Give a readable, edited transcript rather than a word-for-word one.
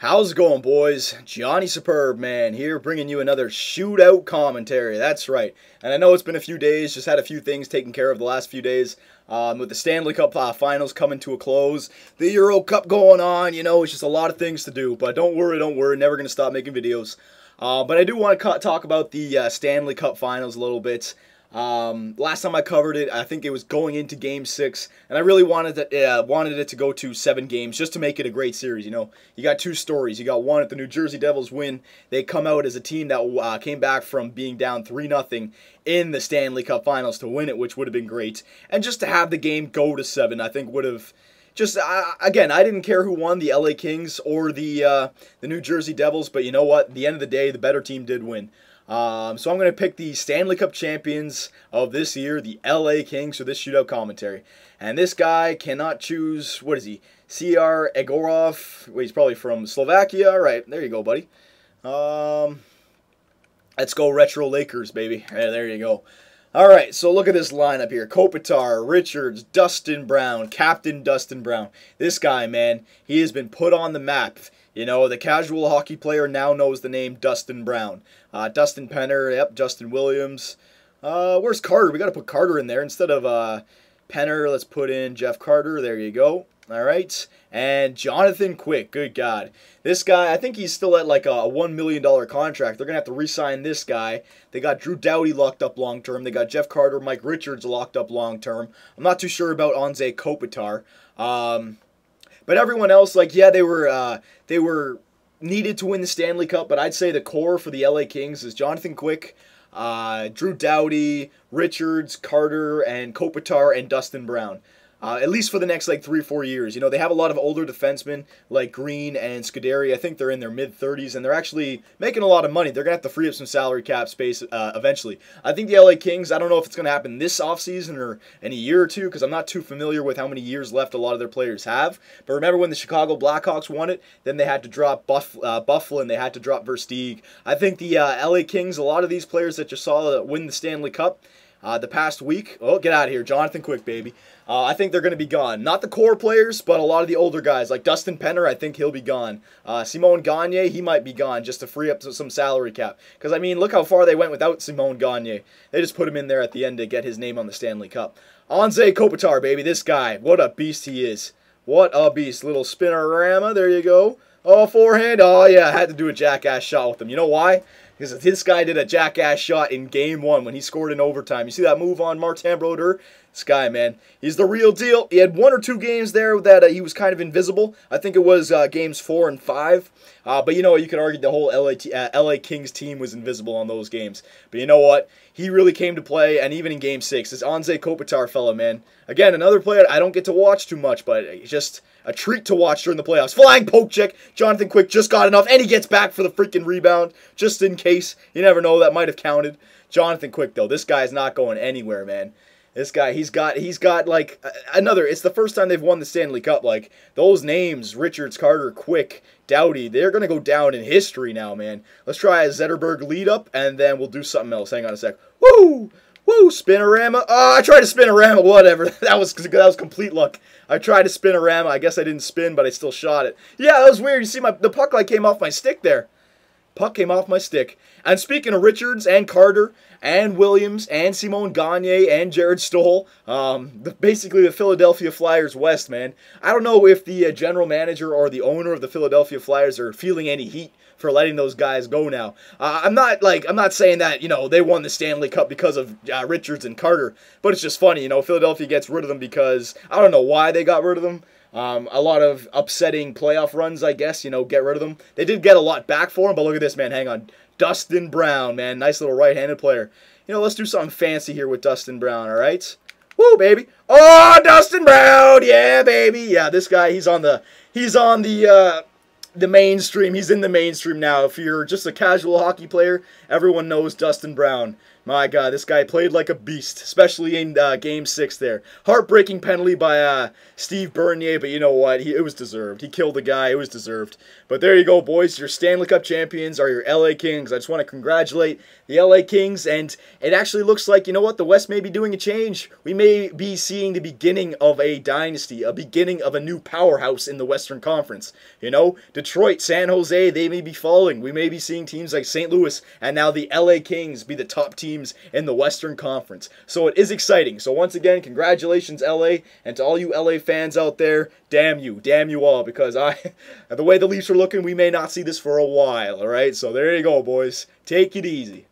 How's it going, boys? Johnny Superb, man, here bringing you another shootout commentary. That's right. And I know it's been a few days, just had a few things taken care of the last few days. With the Stanley Cup finals coming to a close, the Euro Cup going on, it's just a lot of things to do. But don't worry, never going to stop making videos. But I do want to talk about the Stanley Cup finals a little bit. Last time I covered it, I think it was going into Game 6, and I really wanted it to go to 7 games just to make it a great series. You got two stories. You got one at the New Jersey Devils win. They come out as a team that came back from being down 3-0 in the Stanley Cup Finals to win it, which would have been great. And just to have the game go to 7, I think would have... Again, I didn't care who won, the LA Kings or the New Jersey Devils, but you know what? At the end of the day, the better team did win. So I'm going to pick the Stanley Cup champions of this year, the LA Kings, for this shootout commentary. And this guy cannot choose, what is he? CR Egorov. Well, he's probably from Slovakia. Right, there you go, buddy. Let's go Retro Lakers, baby. There you go. All right, so look at this lineup here. Kopitar, Richards, Dustin Brown, Captain Dustin Brown. This guy, man, he has been put on the map. The casual hockey player now knows the name Dustin Brown. Dustin Penner, yep, Justin Williams. Where's Carter? We got to put Carter in there. Instead of Penner, let's put in Jeff Carter. There you go. All right. And Jonathan Quick. Good God. This guy, I think he's still at like a $1 million contract. They're going to have to re-sign this guy. They got Drew Doughty locked up long-term. They got Jeff Carter, Mike Richards locked up long-term. I'm not too sure about Anze Kopitar. But everyone else, they were needed to win the Stanley Cup, but I'd say the core for the LA Kings is Jonathan Quick, Drew Doughty, Richards, Carter, and Kopitar, and Dustin Brown. At least for the next 3 or 4 years. They have a lot of older defensemen like Green and Scuderi. I think they're in their mid-30s, and they're actually making a lot of money. They're going to have to free up some salary cap space eventually. I think the LA Kings, I don't know if it's going to happen this offseason or in a year or two, because I'm not too familiar with how many years left a lot of their players have. But remember when the Chicago Blackhawks won it, then they had to drop Bufflin, they had to drop Versteeg. I think the LA Kings, a lot of these players that you saw win the Stanley Cup, the past week, oh, get out of here, Jonathan Quick, baby. I think they're going to be gone. Not the core players, but a lot of the older guys, like Dustin Penner, I think he'll be gone. Simon Gagne, he might be gone just to free up some salary cap. Because, I mean, look how far they went without Simon Gagne. They just put him in there at the end to get his name on the Stanley Cup. Anze Kopitar, baby, this guy. What a beast he is. What a beast. Little spinnerama, there you go. Oh, forehand. Oh, yeah, I had to do a jackass shot with him. You know why? Because this guy did a jackass shot in Game 1 when he scored in overtime. You see that move on Martin Brodeur? This guy, man, he's the real deal. He had 1 or 2 games there that he was kind of invisible. I think it was games 4 and 5. But you know what? You could argue the whole LA Kings team was invisible on those games. But you know what? He really came to play, and even in Game 6, this Anze Kopitar fella, man. Again, another player I don't get to watch too much, but it's just a treat to watch during the playoffs. Flying poke check. Jonathan Quick just got enough, and he gets back for the freaking rebound, just in case. You never know, that might have counted. Jonathan Quick, though, this guy's not going anywhere, man. This guy, he's got like another. It's the first time they've won the Stanley Cup. Like those names, Richards, Carter, Quick, Doughty, they're gonna go down in history now, man. Let's try a Zetterberg lead up, and then we'll do something else. Hang on a sec. Woo, woo, spinorama. Oh, I tried to spinorama. Whatever. That was complete luck. I tried to spinorama. I guess I didn't spin, but I still shot it. Yeah, that was weird. You see, the puck came off my stick there. Puck came off my stick. And speaking of Richards and Carter and Williams and Simon Gagne and Jared Stoll, basically the Philadelphia Flyers West, man. I don't know if the general manager or the owner of the Philadelphia Flyers are feeling any heat for letting those guys go now. I'm not saying that, they won the Stanley Cup because of Richards and Carter, but it's just funny, Philadelphia gets rid of them because I don't know why they got rid of them. A lot of upsetting playoff runs, I guess, get rid of them. They did get a lot back for him, but look at this, man. Hang on. Dustin Brown, man. Nice little right-handed player. Let's do something fancy here with Dustin Brown, all right? Woo, baby. Oh, Dustin Brown. Yeah, baby. Yeah, this guy, he's on the mainstream. He's in the mainstream now. If you're just a casual hockey player, everyone knows Dustin Brown. My God, this guy played like a beast, especially in Game 6 there. Heartbreaking penalty by Steve Bernier, but you know what? It was deserved. He killed the guy. It was deserved. But there you go, boys. Your Stanley Cup champions are your LA Kings. I just want to congratulate the LA Kings, and it actually looks like, you know what? The West may be doing a change. We may be seeing the beginning of a dynasty, a beginning of a new powerhouse in the Western Conference. You know, Detroit, San Jose, they may be falling. We may be seeing teams like St. Louis, and now the LA Kings be the top team in the Western Conference. So it is exciting. So once again, congratulations LA, and to all you LA fans out there, damn you all, because the way the Leafs are looking, we may not see this for a while, alright? So there you go, boys. Take it easy.